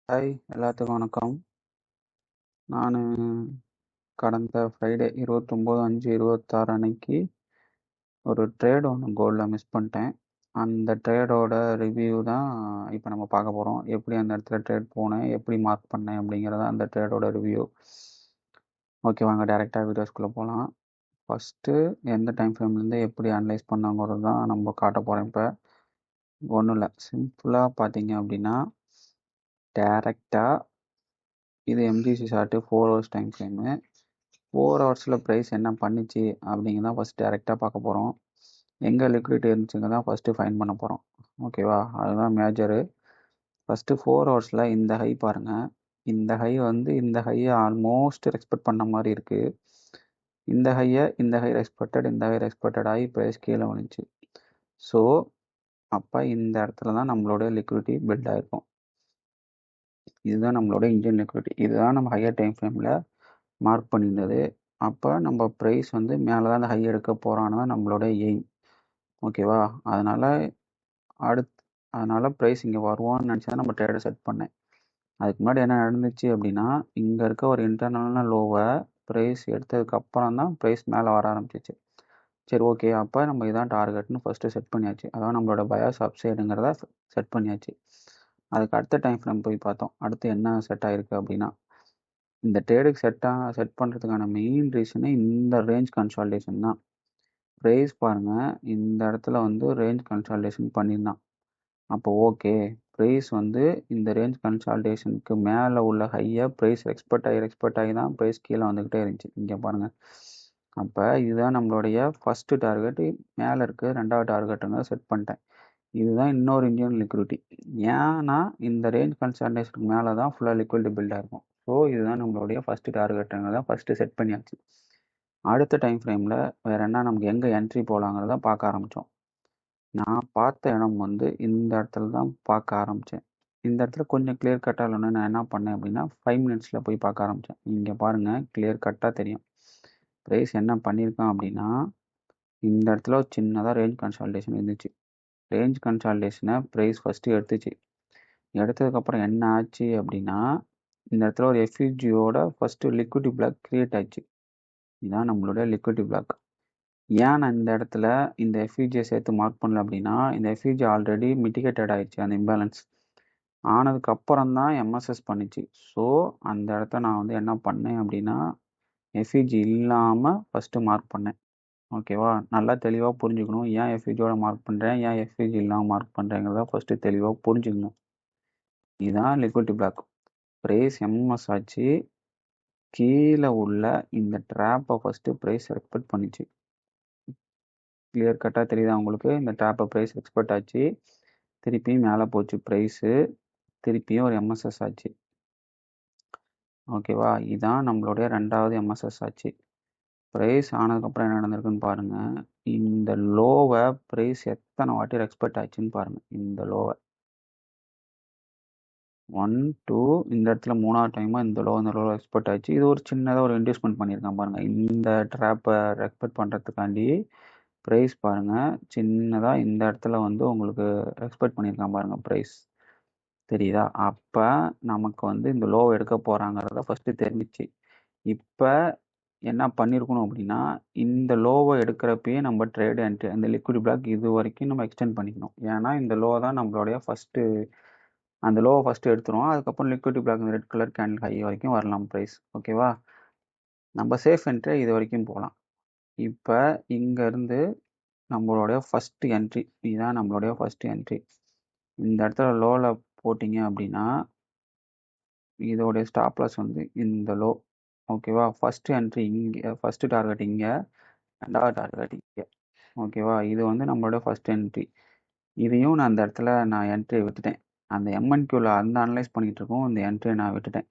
Hi எல்லாத்துக்கும் வணக்கம். நான் கடந்த ஃப்ரைடே 29/5/26 அன்னைக்கு ஒரு ட்ரேட் ஒன்று கோல்டில் மிஸ் பண்ணிட்டேன். அந்த ட்ரேடோட ரிவ்யூ தான் இப்போ நம்ம பார்க்க போகிறோம். எப்படி அந்த இடத்துல ட்ரேட் போனேன், எப்படி மார்க் பண்ணேன் அப்படிங்கிறத அந்த ட்ரேடோட ரிவ்யூ. ஓகே, வாங்க டேரெக்டாக வீடியோஸ்குள்ளே போகலாம். ஃபஸ்ட்டு எந்த டைம் ஃப்ரேம்லேருந்து எப்படி அனலைஸ் பண்ணாங்கிறது தான் நம்ம காட்ட போகிறோம். இப்போ ஒன்றும் இல்லை, சிம்பிளாக பார்த்தீங்க அப்படின்னா டேரெக்டாக இது MGC short 4 hours time frame. 4 ஹவர்ஸில் ப்ரைஸ் என்ன பண்ணிச்சு அப்படிங்கிறதான் ஃபஸ்ட் டேரெக்டாக பார்க்க போகிறோம். எங்கே லிக்விடிட்டி இருந்துச்சுங்க தான் ஃபஸ்ட்டு ஃபைன் பண்ண போகிறோம். ஓகேவா, அதுதான் மேஜரு. ஃபஸ்ட்டு 4 ஹவர்ஸில் இந்த ஹை பாருங்கள். இந்த ஹை இந்த ஹையை ஆல்மோஸ்ட் எக்ஸ்பெக்ட் பண்ண மாதிரி இருக்குது. இந்த ஹை எக்ஸ்பெக்டட் ஆகி ப்ரைஸ் கீழே வந்துச்சு. ஸோ அப்போ இந்த இடத்துல தான் நம்மளோட லிக்விடிட்டி பில்ட் ஆகிருக்கும். இதுதான் நம்மளோட இன்ஜின் லிக்விடிட்டி. இதுதான் நம்ம ஹையர் டைம் ஃப்ரேமில் மார்க் பண்ணியிருந்தது. அப்போ நம்ம ப்ரைஸ் மேலே தான் அந்த ஹை எடுக்க போகிறான்னு தான் நம்மளோட எய்ம். ஓகேவா, அதனால் ப்ரைஸ் இங்கே வருவான்னு நினச்சி தான் நம்ம ட்ரேடை செட் பண்ணேன். அதுக்கு முன்னாடி என்ன நடந்துச்சு அப்படின்னா, இங்கே இருக்க ஒரு இன்டர்னலான லோவை ப்ரைஸ் எடுத்ததுக்கப்புறம் தான் ப்ரைஸ் மேலே வர ஆரம்பிச்சிச்சு. சரி, ஓகே, அப்போ நம்ம இதான் டார்கெட்னு ஃபஸ்ட்டு செட் பண்ணியாச்சு. அதான் நம்மளோட பயாஸ் அப்சைடுங்கிறத செட் பண்ணியாச்சு. அதுக்கு அடுத்த டைம் ஃப்ரேம் போய் பார்த்தோம். அடுத்து என்ன செட் ஆகிருக்கு அப்படின்னா, இந்த ட்ரேடுக்கு செட் பண்ணுறதுக்கான மெயின் ரீசனே இந்த ரேஞ்ச் கன்சாலிடேஷன் தான். ப்ரைஸ் பாருங்கள், இந்த இடத்துல ரேஞ்ச் கன்சாலிடேஷன் பண்ணியிருந்தான். அப்போ ஓகே, ப்ரைஸ் இந்த ரேஞ்ச் கன்சாலிடேஷனுக்கு மேலே உள்ள ஹையை ப்ரைஸ் எக்ஸ்பெக்ட் ஆகி தான் ப்ரைஸ் கீழே வந்துக்கிட்டே இருந்துச்சு. இங்கே பாருங்கள். அப்போ இதுதான் நம்மளுடைய ஃபஸ்ட்டு டார்கெட்டு. மேலே இருக்குது ரெண்டாவது டார்கெட்டுங்க செட் பண்ணிட்டேன். இதுதான் இன்னொரு இந்தியன் லிக்விடிட்டி. ஏன்னா இந்த ரேஞ்ச் கன்சாலிடேஷனுக்கு மேலே தான் ஃபுல்லாக லிக்விடிட்டி பில்ட் ஆகிருக்கும். ஸோ இதுதான் நம்மளுடைய ஃபஸ்ட்டு டார்கெட்டுங்கிறத ஃபஸ்ட்டு செட் பண்ணியாச்சு. அடுத்த டைம் ஃப்ரேமில் வேறு என்ன நமக்கு எங்கே என்ட்ரி போகலாங்கிறத பார்க்க ஆரம்பித்தோம். நான் பார்த்த இடம் இந்த இடத்துல தான் பார்க்க ஆரம்பித்தேன். இந்த இடத்துல கொஞ்சம் கிளியர் கட்டாக இல்லைன்னு நான் என்ன பண்ணேன் அப்படின்னா 5 மினிட்ஸில் போய் பார்க்க ஆரம்பித்தேன். இங்கே பாருங்கள், கிளியர் கட்டாக தெரியும் ப்ரைஸ் என்ன பண்ணியிருக்கான் அப்படின்னா, இந்த இடத்துல ஒரு சின்னதாக ரேஞ்ச் கன்சாலிடேஷன் இருந்துச்சு. ரேஞ்ச் கன்சாலிடேஷனை ப்ரைஸ் ஃபஸ்ட்டு எடுத்துச்சு. எடுத்ததுக்கப்புறம் என்ன ஆச்சு அப்படின்னா, இந்த இடத்துல ஒரு எஃப்யூஜியோட ஃபஸ்ட்டு லிக்விடிட்டி பிளாக் க்ரியேட் ஆச்சு. இதுதான் நம்மளுடைய லிக்விடிட்டி பிளாக். ஏன் நான் இந்த இடத்துல இந்த எஃப்யூஜியை சேர்த்து மார்க் பண்ணல அப்படின்னா, இந்த எஃப்யூஜி ஆல்ரெடி மிட்டிகேட்டட் ஆகிடுச்சு. அந்த இம்பேலன்ஸ் ஆனதுக்கப்புறம் தான் எம்எஸ்எஸ் பண்ணிச்சு. ஸோ அந்த இடத்த நான் என்ன பண்ணேன் அப்படின்னா, எஃப்யூஜி இல்லாமல் ஃபஸ்ட்டு மார்க் பண்ணேன். ஓகேவா, நல்லா தெளிவாக புரிஞ்சுக்கணும். ஏன் எஃப்யூஜியோட மார்க் பண்ணுறேன், ஏன் எஃப்யூஜி இல்லாமல் மார்க் பண்ணுறேங்கிறத ஃபஸ்ட்டு தெளிவாக புரிஞ்சுக்கணும். இதுதான் லிக்விடிட்டி பிளாக். ப்ரைஸ் எம்எஸ் ஆச்சு. கீழே உள்ள இந்த ட்ராப்பை ஃபஸ்ட்டு ப்ரைஸ் எக்ஸ்பெக்ட் பண்ணிச்சு. கிளியர் கட்டாக தெரியுதா உங்களுக்கு? இந்த ட்ராப்பை ப்ரைஸ் எக்ஸ்பெக்ட் ஆச்சு. திருப்பியும் மேலே போச்சு ப்ரைஸு. திருப்பியும் ஒரு எம்எஸ்எஸ் ஆச்சு. ஓகேவா, இதுதான் நம்மளுடைய ரெண்டாவது எம்எஸ்எஸ் ஆச்சு. ப்ரைஸ் ஆனதுக்கப்புறம் என்ன நடந்திருக்குன்னு பாருங்கள். இந்த லோவை ப்ரைஸ் எத்தனை வாட்டி எக்ஸ்பெக்ட் ஆச்சுன்னு பாருங்கள். இந்த லோவை 1 2 இந்த இடத்துல 3ஆவது டைமாக இந்த லோவை எக்ஸ்பெக்ட் ஆச்சு. இது ஒரு சின்னதாக ஒரு இன்வெஸ்ட்மெண்ட் பண்ணியிருக்கான் பாருங்கள். இந்த ட்ராப்பை எக்ஸ்பெக்ட் பண்ணுறதுக்காண்டி ப்ரைஸ் பாருங்கள், சின்னதாக இந்த இடத்துல உங்களுக்கு எக்ஸ்பெக்ட் பண்ணியிருக்கான் பாருங்கள் ப்ரைஸ். தெரியுதா? அப்போ நமக்கு இந்த லோவை எடுக்க போகிறாங்கிறத ஃபஸ்ட்டு தெரிஞ்சிச்சு. இப்போ என்ன பண்ணியிருக்கணும் அப்படின்னா, இந்த லோவை எடுக்கிறப்பயே நம்ம ட்ரேடு என்ட்ரி அந்த லிக்விட் பிளாக் இது வரைக்கும் நம்ம எக்ஸ்டெண்ட் பண்ணிக்கணும். ஏன்னா இந்த லோ தான் நம்மளுடைய ஃபஸ்ட்டு, அந்த லோவை ஃபஸ்ட்டு எடுத்துருவோம். அதுக்கப்புறம் லிக்விட் பிளாக் இந்த ரெட் கலர் கேண்டில் ஹை வரைக்கும் வரலாம் ப்ரைஸ். ஓகேவா, நம்ம சேஃப் என்ட்ரி இது வரைக்கும் போகலாம். இப்போ இங்கேருந்து நம்மளுடைய ஃபஸ்ட்டு என்ட்ரி, இதுதான் நம்மளுடைய ஃபஸ்ட்டு என்ட்ரி. இந்த இடத்துல லோவில் போட்டிங்க அப்படின்னா இதோடைய ஸ்டாப் லாஸ் இந்த லோ. ஓகேவா, ஃபஸ்ட்டு என்ட்ரி இங்கே, ஃபஸ்ட்டு டார்கெட் இங்கே, ரெண்டாவது டார்கெட் இங்கே. ஓகேவா, இது நம்மளோட ஃபஸ்ட் என்ட்ரி. இதையும் நான் அந்த இடத்துல என்ட்ரியை விட்டுட்டேன். அந்த எம்என்கியூவில் அனலைஸ் பண்ணிகிட்டு இருக்கோம், இந்த என்ட்ரியை நான் விட்டுட்டேன்.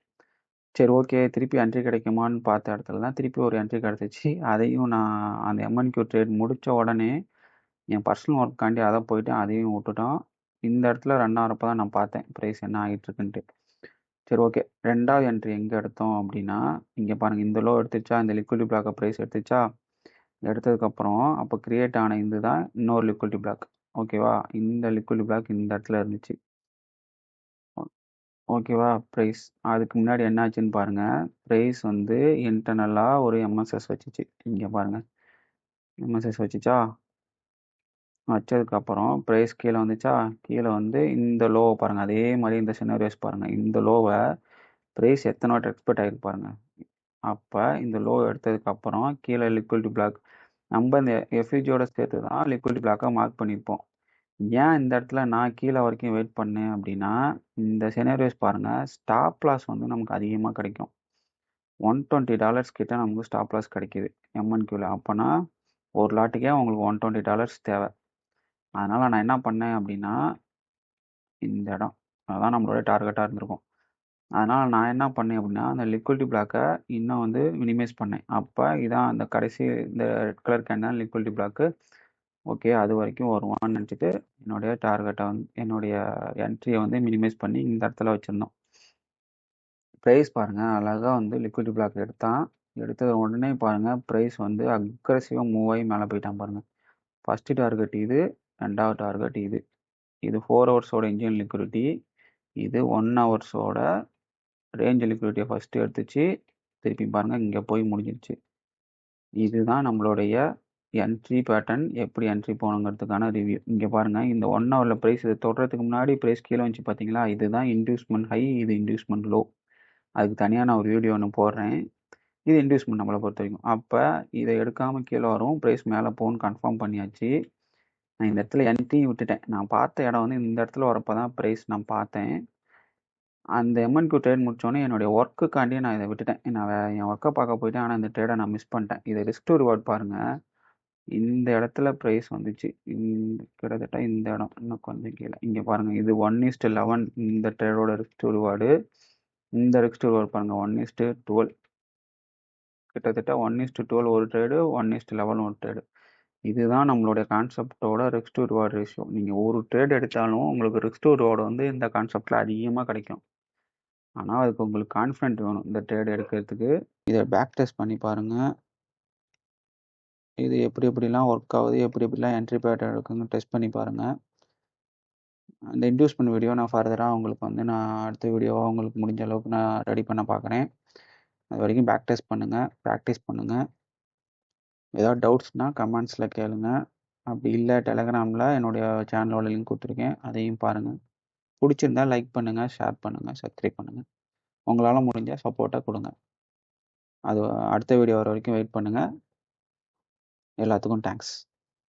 சரி, ஓகே, திருப்பி என்ட்ரி கிடைக்குமான்னு பார்த்த இடத்துல தான் திருப்பி ஒரு என்ட்ரி கிடச்சிச்சு. அதையும் நான் அந்த எம்என்கியூ ட்ரேட் முடித்த உடனே என் பர்சனல் ஒர்க்காண்டி அதை போயிட்டு அதையும் விட்டுட்டோம். இந்த இடத்துல ரன் ஆகிறப்ப தான் நான் பார்த்தேன் ப்ரைஸ் என்ன ஆகிட்டுருக்குன்ட்டு. சரி, ஓகே, ரெண்டாவது என்ட்ரி எங்கே எடுத்தோம் அப்படின்னா, இங்கே பாருங்கள், இந்த லோ எடுத்துச்சா, இந்த லிக்விடிட்டி பிளாக்கை ப்ரைஸ் எடுத்துச்சா. எடுத்ததுக்கப்புறம் அப்போ கிரியேட் ஆன இது தான் இன்னொரு லிக்விடிட்டி பிளாக். ஓகேவா, இந்த லிக்விடிட்டி பிளாக் இந்த இடத்துல இருந்துச்சு. ஓகேவா? ப்ரைஸ். அதுக்கு முன்னாடி என்ன ஆச்சுன்னு பாருங்க. ப்ரைஸ் வந்து இன்டர்னலா ஒரு எம்எஸ்எஸ் வச்சுச்சு. இங்க பாருங்க. எம்எஸ்எஸ் வச்சுச்சா? வச்சதுக்கப்புறம் ப்ரைஸ் கீழே வந்துச்சா? கீழே வந்து இந்த லோவை பாருங்க. அதே மாதிரி இந்த சினாரியோஸ் பாருங்க. இந்த லோவை ப்ரைஸ் எத்தனை வாட்டி எக்ஸ்பெக்ட் ஆகிருக்கு பாருங்க. அப்போ இந்த லோ எடுத்ததுக்கப்புறம் கீழே லிக்விடிட்டி பிளாக் நம்ம இந்த எஃப்யூஜியோட சேர்த்து தான் லிக்விடிட்டி பிளாக்காக மார்க் பண்ணியிருப்போம். ஏன் இந்த இடத்துல நான் கீழே வரைக்கும் வெயிட் பண்ணேன் அப்படின்னா, இந்த சினாரியோஸ் பாருங்கள், ஸ்டாப் லாஸ் வந்து நமக்கு அதிகமாக கிடைக்கும். $120 கிட்ட நமக்கு ஸ்டாப் லாஸ் கிடைக்கிது எம்என்கியூவில். அப்போனா ஒரு லாட்டுக்கே உங்களுக்கு $120 தேவை. அதனால் நான் என்ன பண்ணேன் அப்படின்னா, இந்த இடம் அதான் நம்மளோட டார்கெட்டாக இருந்திருக்கும். அதனால் நான் என்ன பண்ணேன் அப்படின்னா, அந்த லிக்விடிட்டி பிளாக்கை இன்னும் வந்து மினிமைஸ் பண்ணேன். அப்போ இதான் அந்த கடைசி இந்த red colour candle liquidity block. Okay, அது வரைக்கும் வருவான்னு நினச்சிட்டு என்னுடைய டார்கெட்டை வந்து என்னுடைய என்ட்ரியை வந்து மினிமைஸ் பண்ணி இந்த இடத்துல வச்சுருந்தோம். ப்ரைஸ் பாருங்கள், அழகாக வந்து லிக்விடிட்டி பிளாக் எடுத்தான். எடுத்தது உடனே பாருங்கள், ப்ரைஸ் வந்து அக்ரெசிவாக மூவ் ஆகி மேலே போயிட்டான் பாருங்கள். ஃபஸ்ட்டு டார்கெட் இது, ரெண்டாவது டார்கெட் இது. இது 4 ஹவர்ஸோட இன்ஜின் லிக்விடிட்டி, இது 1 ஹவர்ஸோட ரேஞ்ச் லிக்விடிட்டியை ஃபஸ்ட்டு எடுத்துச்சு. திருப்பி பாருங்கள், இங்கே போய் முடிஞ்சிருச்சு. இதுதான் நம்மளுடைய என்ட்ரி பேட்டர்ன். எப்படி என்ட்ரி போகணுங்கிறதுக்கான ரிவ்யூ. இங்கே பாருங்கள், இந்த 1 ஹவரில் ப்ரைஸ் இது தொடுறதுக்கு முன்னாடி ப்ரைஸ் கீழே வந்துச்சு பார்த்தீங்களா? இதுதான் இன்டியூஸ்மெண்ட் ஹை, இது இன்டியூஸ்மெண்ட் லோ. அதுக்கு தனியாக நான் ஒரு வீடியோ ஒன்று போடுறேன். இது இன்டியூஸ்மெண்ட் நம்மளை பொறுத்த வரைக்கும். அப்போ இதை எடுக்காமல் கீழே வரும், ப்ரைஸ் மேலே போகணும்னு கன்ஃபார்ம் பண்ணியாச்சு. நான் இந்த இடத்துல என்ட்ரியும் விட்டுட்டேன். நான் பார்த்த இடம் வந்து இந்த இடத்துல வரப்போ தான் ப்ரைஸ் நான் பார்த்தேன். அந்த எம்என்கியூ ட்ரேட் முடித்தோடனே என்னுடைய ஒர்க்குக்காண்டி நான் இதை விட்டுட்டேன். நான் என் ஒர்க்கை பார்க்க போயிட்டேன். ஆனால் இந்த ட்ரேடை நான் மிஸ் பண்ணிட்டேன். இதை ரிஸ்க் டு ரிவார்ட் பாருங்கள். இந்த இடத்துல ப்ரைஸ் வந்துச்சு. கிட்டத்தட்ட இந்த இடம் இன்னும் கொஞ்சம் கீழே. இங்கே பாருங்கள், இது 1:11 இந்த ட்ரேடோட ரிஸ்க் டு ரிவார்டு. இந்த ரிஸ்க் டு ரிவார்டு பாருங்கள் 1:12. கிட்டத்தட்ட 1:12 ஒரு ட்ரேடு, 1:11 ஒரு ட்ரேடு. இதுதான் நம்மளுடைய கான்செப்டோட ரிஸ்க் டு ரிவார்டு ரேஷியோ. நீங்கள் ஒரு ட்ரேட் எடுத்தாலும் உங்களுக்கு ரிஸ்க் டு ரிவார்டு வந்து இந்த கான்செப்டில் அதிகமாக கிடைக்கும். ஆனால் அதுக்கு உங்களுக்கு கான்ஃபிடென்ட் வேணும் இந்த ட்ரேட் எடுக்கிறதுக்கு. இதை பேக் டெஸ்ட் பண்ணி பாருங்கள். இது எப்படி எப்படிலாம் ஒர்க் ஆகுது, எப்படி எப்படிலாம் என்ட்ரி பேட்டர்ன் இருக்குன்னு டெஸ்ட் பண்ணி பாருங்கள். அந்த இன்டியூஸ்மெண்ட் வீடியோ நான் ஃபர்தராக உங்களுக்கு வந்து நான் அடுத்த வீடியோவாக உங்களுக்கு முடிஞ்ச அளவுக்கு நான் ரெடி பண்ண பார்க்குறேன். அது வரைக்கும் பேக் டெஸ்ட் பண்ணுங்கள், ப்ராக்டிஸ் பண்ணுங்கள். ஏதாவது டவுட்ஸ்னால் கமெண்ட்ஸில் கேளுங்க. அப்படி இல்லை, டெலகிராமில் என்னுடைய சேனலோட லிங்க் கொடுத்துருக்கேன், அதையும் பாருங்கள். பிடிச்சிருந்தா லைக் பண்ணுங்கள், ஷேர் பண்ணுங்கள், சப்ஸ்கிரைப் பண்ணுங்கள். உங்களால் முடிஞ்ச சப்போர்ட்டாக கொடுங்க. அது அடுத்த வீடியோ வர வரைக்கும் வெயிட் பண்ணுங்கள். எல்லாத்துக்கும் தேங்க்ஸ்.